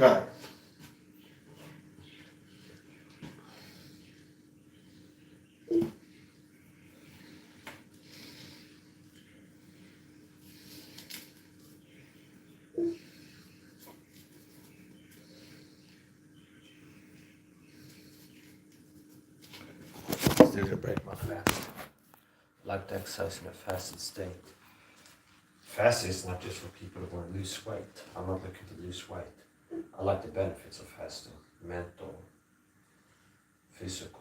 Okay. Still to break my fast. I like to exercise in a fasted state. Fasting is not just for people who want to lose weight. I'm not looking to lose weight. I like the benefits of fasting, mental, physical.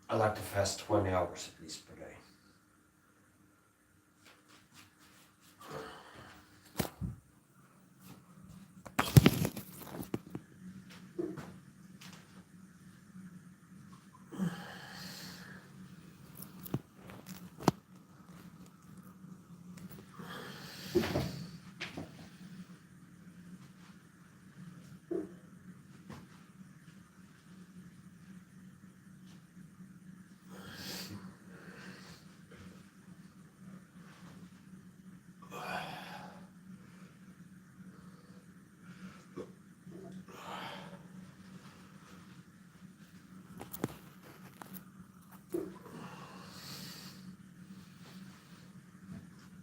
I like to fast 20 hours at least per day.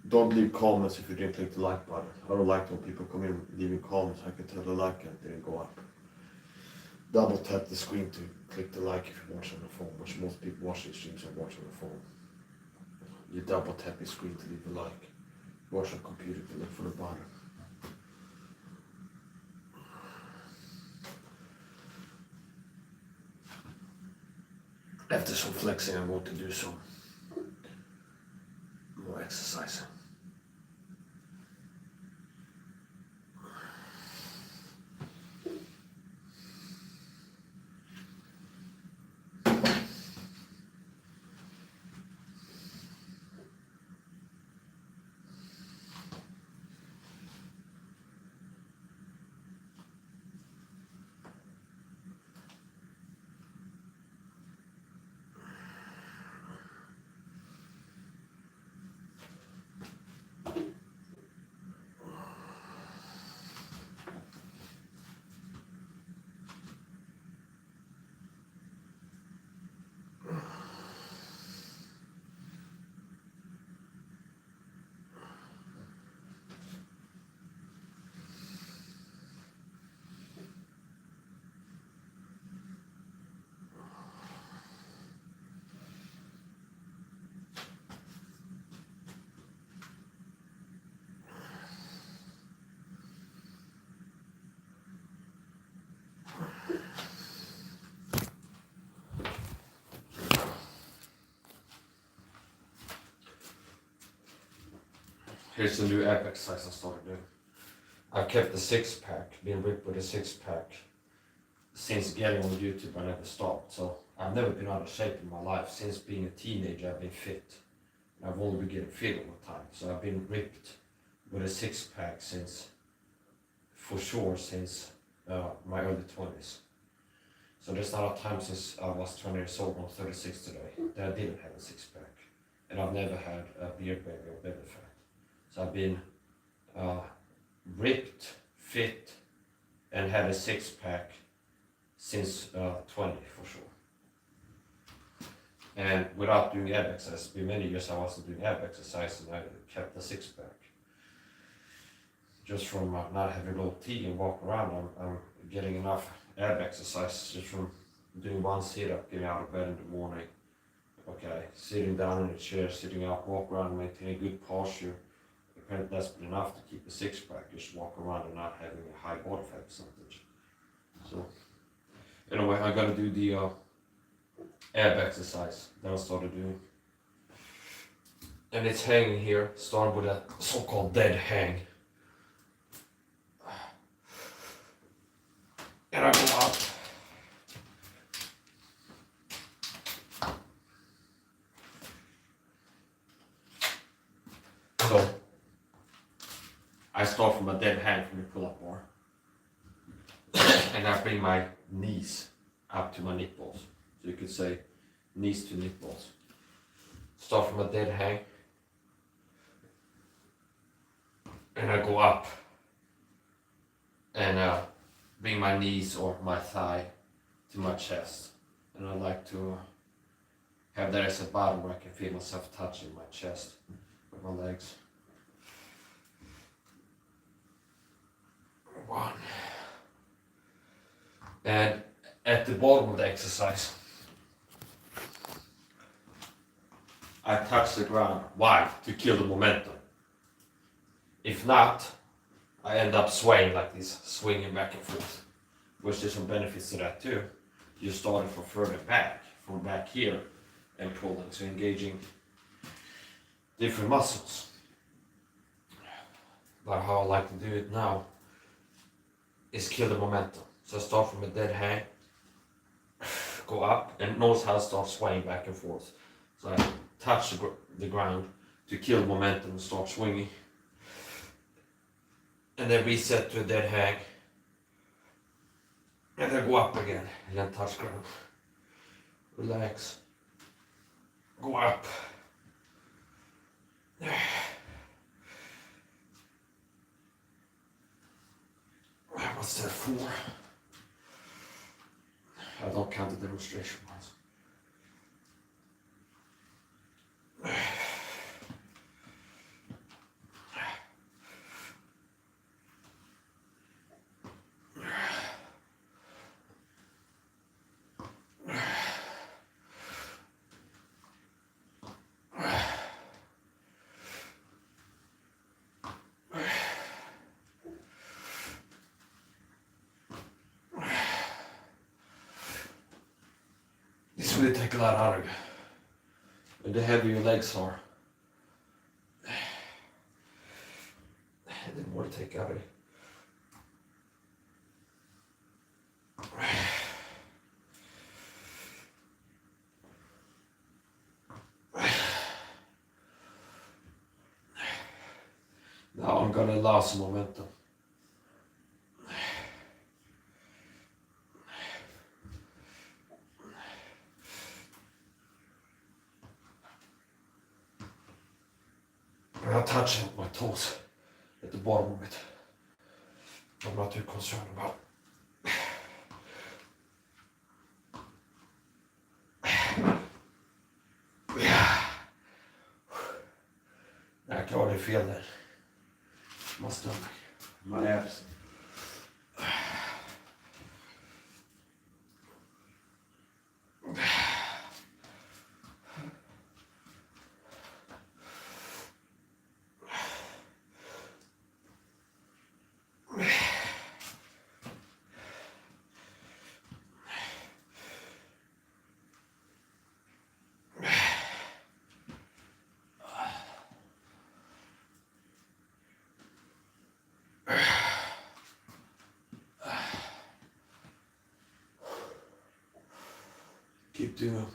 Don't leave comments if you didn't click the like button. I don't like when people come in leaving comments. I can tell the like and didn't go up. Double tap the screen to click the like if you watch on the phone, which most people watch these streams and watch on the phone. You double tap the screen to leave a like. Watch on the computer to look for the button. After some flexing, I'm going to do some more exercising. Here's the new ab exercise I started doing. I've kept the six pack, been ripped with a six pack since getting on YouTube. I never stopped. So I've never been out of shape in my life. Since being a teenager, I've been fit. I've only been getting fit all the time. So I've been ripped with a six pack since my early 20s. So there's not a time since I was 20 years old, I'm 36 today, that I didn't have a six pack. And I've never had a beard baby or belly fat. So I've been ripped, fit, and had a six pack since 20 for sure. And without doing ab exercise, it's been many years I wasn't doing ab exercise and I kept the six pack. Just from not having low T and walk around, I'm getting enough ab exercise just from doing one sit-up, getting out of bed in the morning. Okay, sitting down in a chair, sitting up, walk around, maintaining good posture. Apparently that's been enough to keep a six pack, just walk around and not having a high body fat percentage. So anyway, I'm gonna do the ab exercise that I started doing. And it's hanging here, starting with a so-called dead hang. And I go up. So I start from a dead hang from the pull-up bar. And I bring my knees up to my nipples. So you could say knees to nipples. Start from a dead hang. and I go up and bring my knees or my thigh to my chest, and I like to have that as a bottom where I can feel myself touching my chest with my legs. 1. And at the bottom of the exercise, I touch the ground. Why? To kill the momentum. If not, I end up swaying like this, swinging back and forth, which there's some benefits to that too. You're starting from further back, from back here, and pulling, so engaging different muscles. But how I like to do it now is kill the momentum. So I start from a dead hang, go up, and notice how I start swaying back and forth. So I touch the ground to kill momentum and start swinging. And then reset to a dead hang. And then go up again, and then touch ground. Relax. Go up. What's that for? I don't count the demonstration ones. This really takes a lot out of you. And the heavier your legs are, the more to take out of you. Now I'm gonna allow some momentum. I'm not touching my toes at the bottom of it. I'm not too concerned about. I can already feel that. My stomach, my abs. Keep doing them.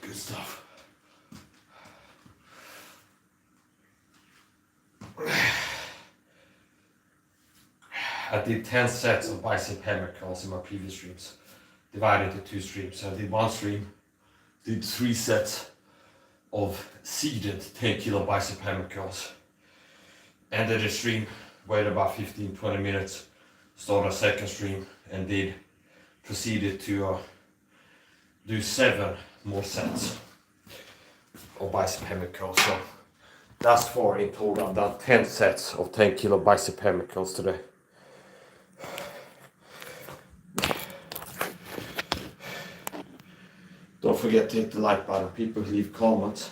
Good stuff. I did 10 sets of bicep hammer curls in my previous streams, divided into 2 streams. So I did 1 stream, did 3 sets of seated 10 kilo bicep hammer curls. Ended the stream, waited about 15-20 minutes, started a second stream, and proceeded to do 7 more sets of bicep hammer curls. So thus far in total I've done 10 sets of 10 kilo bicep hammer curls today. Don't forget to hit the like button. People leave comments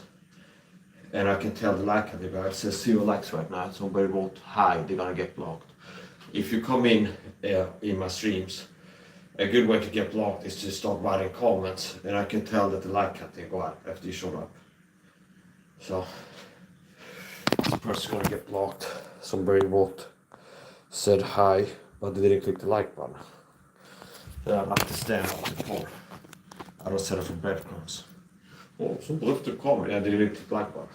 and I can tell the like of the guy. It says 0 likes right now. Somebody wrote hi, they're gonna get blocked. If you come in my streams, a good way to get blocked is to start writing comments, and I can tell that the like can go up after you showed up. So this person's gonna get blocked. Somebody said hi, but they didn't click the like button. Then I like to stand on the floor. I don't set up for breadcrumbs. som brukte komma. Ja, det är lite blackboard.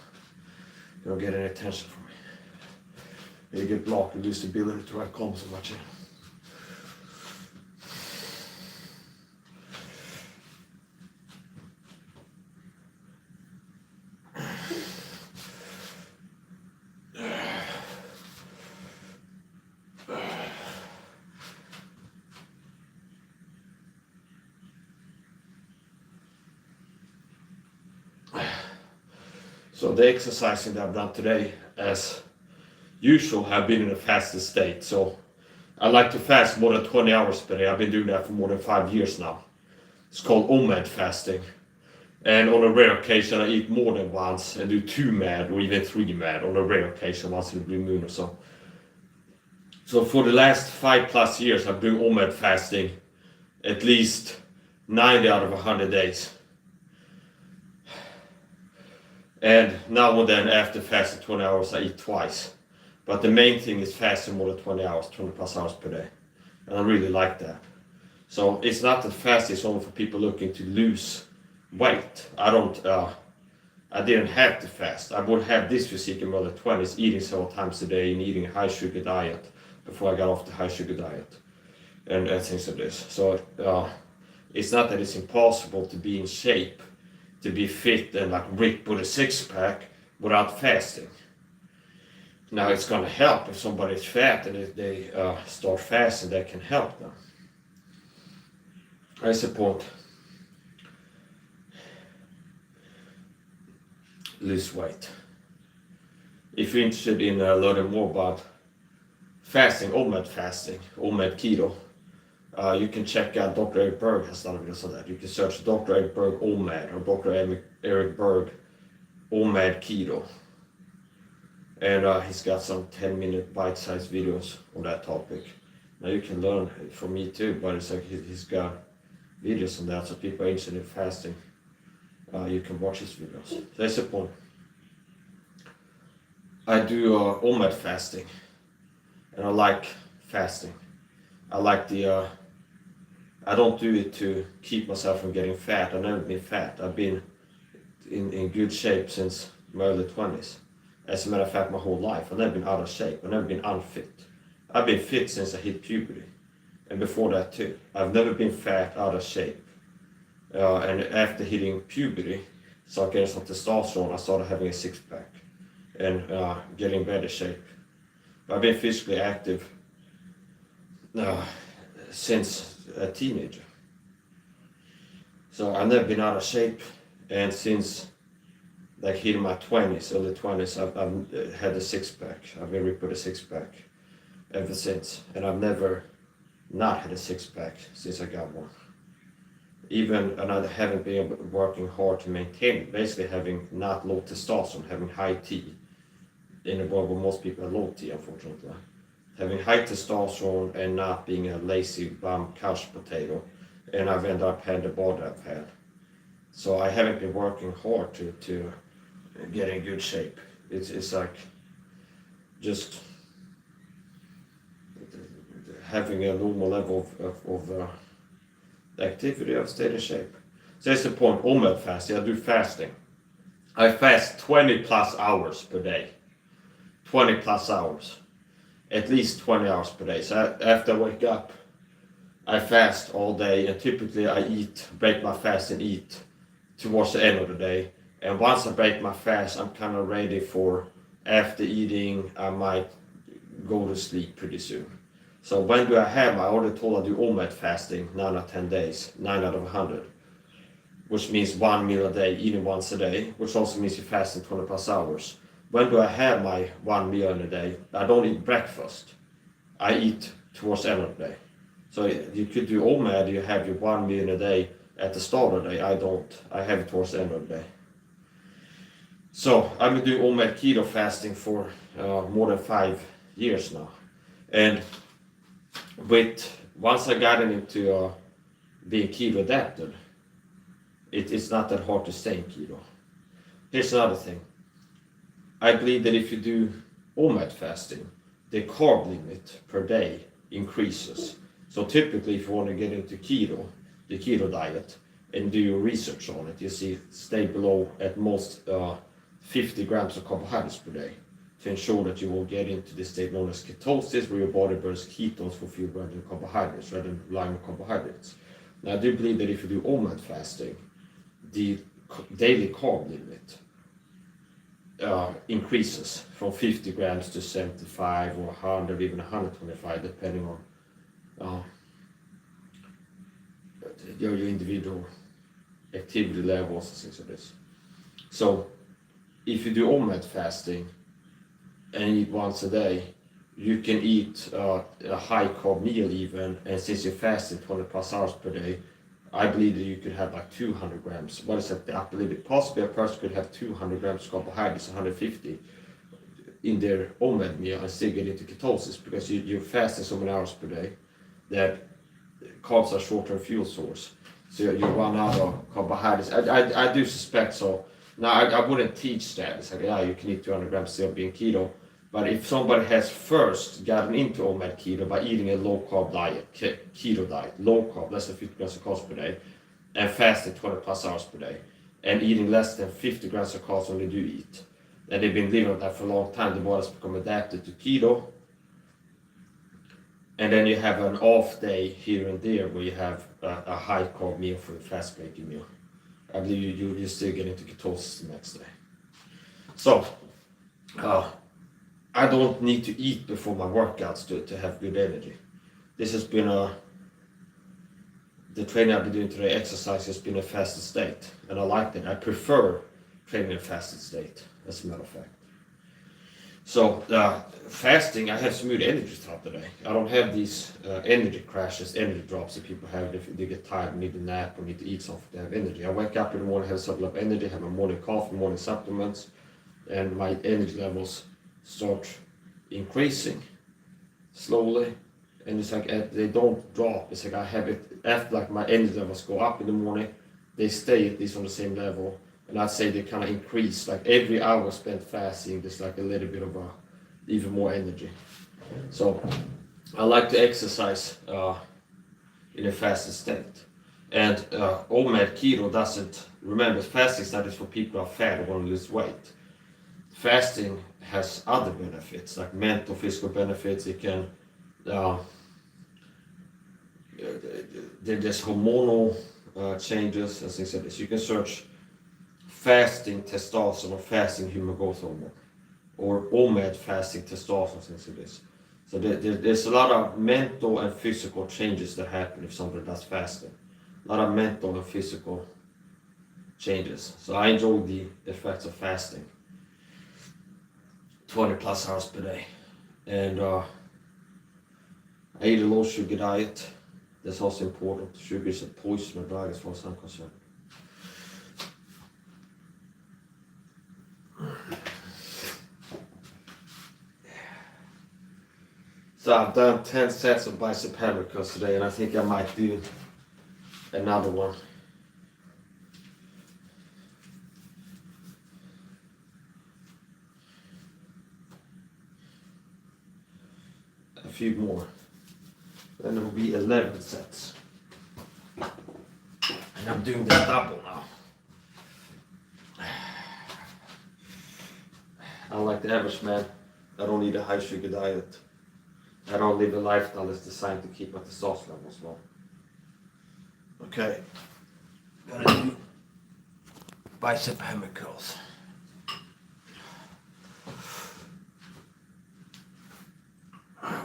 You don't get any attention from me. You get blocked and lose the ability to write comments so much. So the exercising that I've done today, as usual, have been in a fasted state. So I like to fast more than 20 hours per day. I've been doing that for more than 5 years now. It's called OMAD fasting. And on a rare occasion, I eat more than once and do 2 MAD or even 3 MAD on a rare occasion, once in a blue moon or so. So for the last 5+ years, I've been doing OMAD fasting at least 90 out of 100 days. And now and then, after fasting 20 hours, I eat twice. But the main thing is fasting more than 20 hours, 20+ hours per day. And I really like that. So it's not that fast is only for people looking to lose weight. I didn't have to fast. I would have this physique in my early 20s, eating several times a day and eating a high sugar diet before I got off the high sugar diet and things like this. So it's not that it's impossible to be in shape, to be fit and like ripped with a 6-pack without fasting. Now it's gonna help if somebody's fat and if they start fasting, that can help them. I support lose weight. If you're interested in learning more about fasting, OMAD keto, you can check out Dr. Eric Berg has done videos on that. You can search Dr. Eric Berg OMAD or Dr. Eric Berg OMAD keto. And he's got some 10-minute bite-sized videos on that topic. Now you can learn from me too, but it's like he's got videos on that, so people are interested in fasting. You can watch his videos. So that's the point. I do OMAD fasting, and I like fasting. I like the, I don't do it to keep myself from getting fat. I've never been fat. I've been in good shape since my early 20s. As a matter of fact, my whole life. I've never been out of shape. I've never been unfit. I've been fit since I hit puberty. And before that too. I've never been fat, out of shape. And after hitting puberty, started getting some testosterone, I started having a 6-pack and getting better shape. I've been physically active since a teenager. So I've never been out of shape, and since like hitting my 20s, early 20s, I've had a 6-pack. I've been ripped with a 6-pack ever since, and I've never not had a 6-pack since I got one. And I haven't been working hard to maintain it, basically having not low testosterone, having high T, in a world where most people have low T, unfortunately. Having high testosterone and not being a lazy bum couch potato, and I've ended up having the body I've had. So I haven't been working hard to get in good shape. It's like just having a normal level of activity. I've stayed in shape. So that's the point. OMAD fasting. I do fasting. I fast 20+ hours per day. 20+ hours. At least 20 hours per day. So after I wake up, I fast all day, and typically I break my fast and eat towards the end of the day. And once I break my fast, I'm kind of ready for, after eating, I might go to sleep pretty soon. So when do I have? I already told I do OMAD fasting 9 out of 10 days, 9 out of 100, which means 1 meal a day, eating once a day, which also means you're fasting 20+ hours. When do I have my 1 meal in a day? I don't eat breakfast. I eat towards the end of the day. So you could do OMAD, you have your 1 meal in a day at the start of the day. I don't. I have it towards the end of the day. So I've been doing OMAD keto fasting for more than 5 years now. And once I got into being keto adapted, it's not that hard to stay in keto. Here's another thing. I believe that if you do OMAD fasting, the carb limit per day increases. So typically if you want to get into keto, the keto diet, and do your research on it, you see stay below at most 50 grams of carbohydrates per day to ensure that you will get into this state known as ketosis, where your body burns ketones for fuel rather than carbohydrates, rather than relying on carbohydrates. Now, I do believe that if you do OMAD fasting, the daily carb limit increases from 50 grams to 75 or 100, even 125, depending on your individual activity levels and things like this. So if you do OMAD fasting and eat once a day, you can eat a high carb meal even, and since you're fasting 20 plus hours per day, I believe that you could have like 200 grams. What is that? I believe it possibly a person could have 200 grams of carbohydrates, 150 in their OMAD meal and still get into ketosis, because you're fasting so many hours per day that carbs are short-term fuel source. So you run out of carbohydrates. I do suspect so. Now, I wouldn't teach that. It's like, yeah, you can eat 200 grams still being keto. But if somebody has first gotten into OMAD keto by eating a low-carb diet, keto diet, low-carb, less than 50 grams of carbs per day, and fasting 20 plus hours per day, and eating less than 50 grams of carbs when they do eat, and they've been living on that for a long time, the body's become adapted to keto, and then you have an off day here and there where you have a high carb meal for the fast breaking meal. I believe you still get into ketosis the next day. So, I don't need to eat before my workouts to have good energy. This has been the training I've been doing today, exercise, has been a fasted state, and I like it. I prefer training in a fasted state, as a matter of fact. So fasting, I have smooth energy throughout the day. I don't have these energy crashes, energy drops that people have if they get tired and need a nap or need to eat something to have energy. I wake up in the morning, have a supply of energy, have my morning coffee, morning supplements, and my energy levels start increasing slowly. And it's like they don't drop. It's like I have it after, like my energy levels go up in the morning, they stay at least on the same level. And I'd say they kind of increase, like every hour spent fasting, there's like a little bit of even more energy. So I like to exercise in a fasted state. And OMAD keto doesn't, remember, fasting is not just for people who are fat or want to lose weight. Fasting has other benefits, like mental, physical benefits. It can, there's hormonal changes and things like this. You can search fasting testosterone or fasting human growth hormone, or OMAD fasting testosterone, things like this. So there's a lot of mental and physical changes that happen if somebody does fasting. A lot of mental and physical changes. So I enjoy the effects of fasting 20 plus hours per day. And I eat a low sugar diet. That's also important. Sugar is a poison or drug as far as I'm concerned. So I've done 10 sets of bicep hammer curls today, and I think I might do another one. A few more. Then it will be 11 sets. And I'm doing the double now. Unlike the average man, I don't need a high sugar diet. I don't live a lifestyle that's designed to keep my testosterone levels low. Okay, gonna do bicep hammer curls.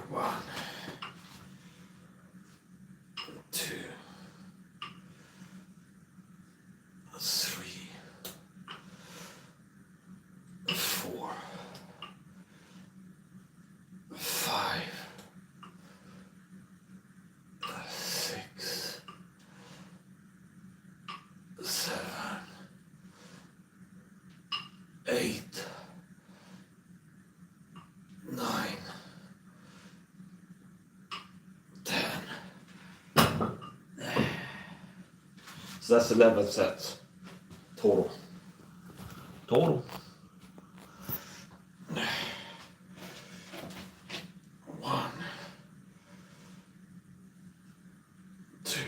One, two, three, four, five, six, seven, eight, 9, 10. So that's 11 sets total. Total. 1, 2,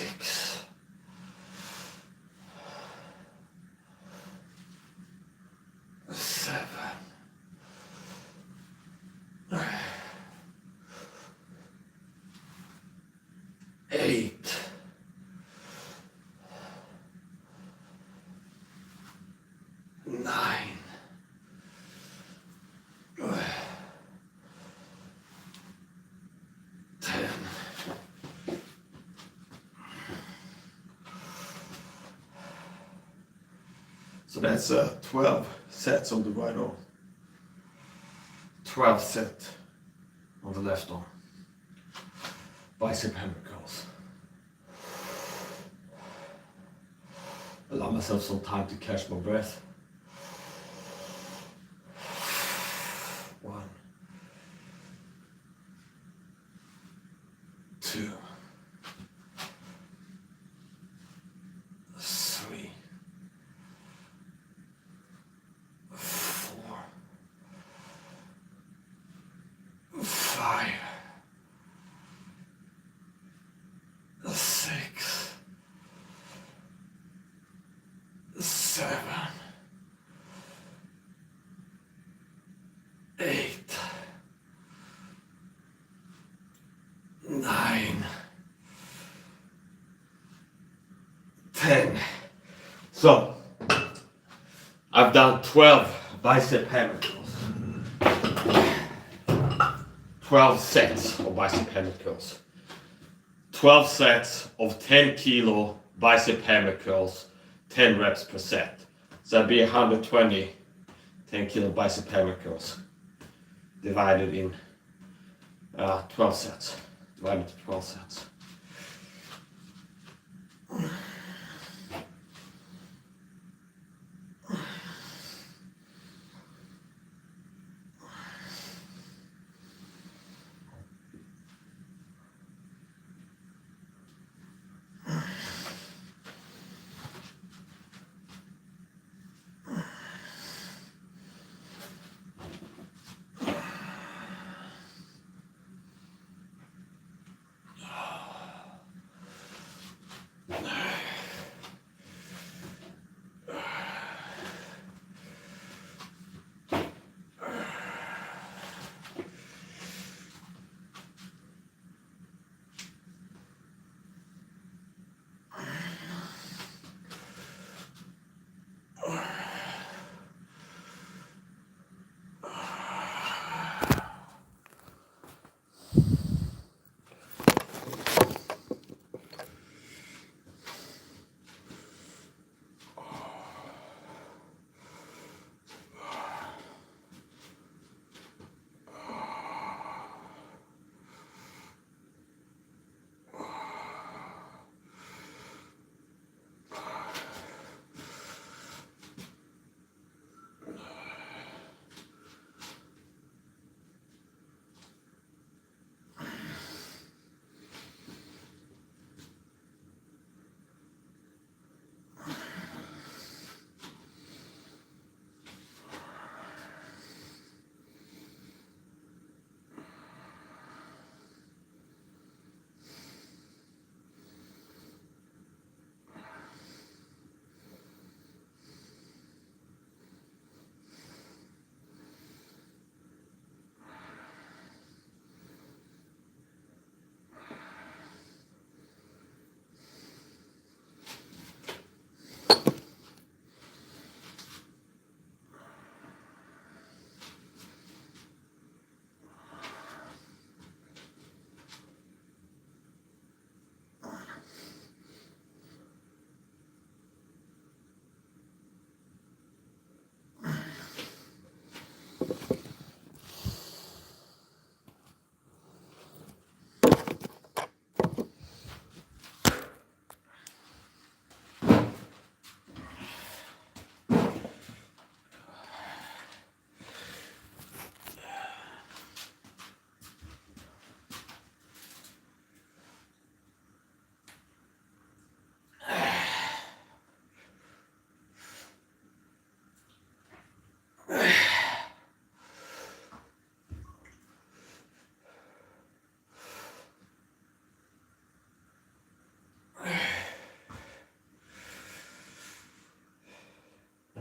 6, 7, 8, 9, 10. So that's 12 sets on the right arm, 12 sets on the left arm. Bicep hammer curls. Allow myself some time to catch my breath. 1, 2, 3, 4, 5, 6, 7, 8, 9, 10. So I've done 12 bicep hammer curls. 12 sets of bicep hammer curls. 12 sets of 10 kilo bicep hammer curls, 10 reps per set. So that'd be 120 10 kilo bicep hammer curls divided in 12 sets. Divided to 12 sets.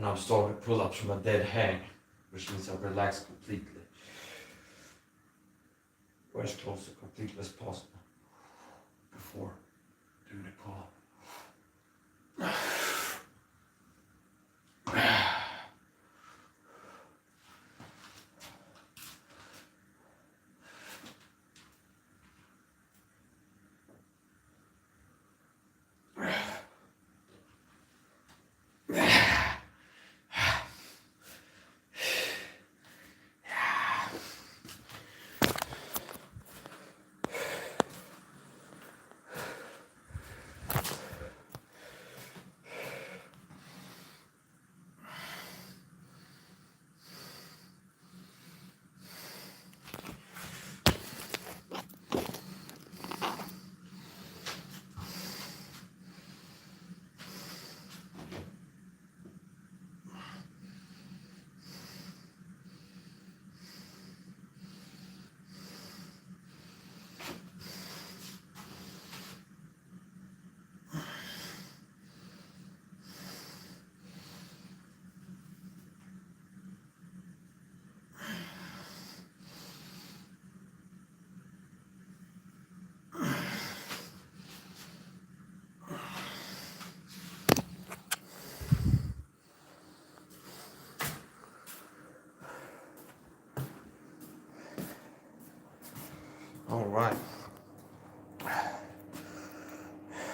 and I'm starting pull-ups from a dead hang, which means I've relaxed completely, or as close to completely as possible before doing the pull-up. All right.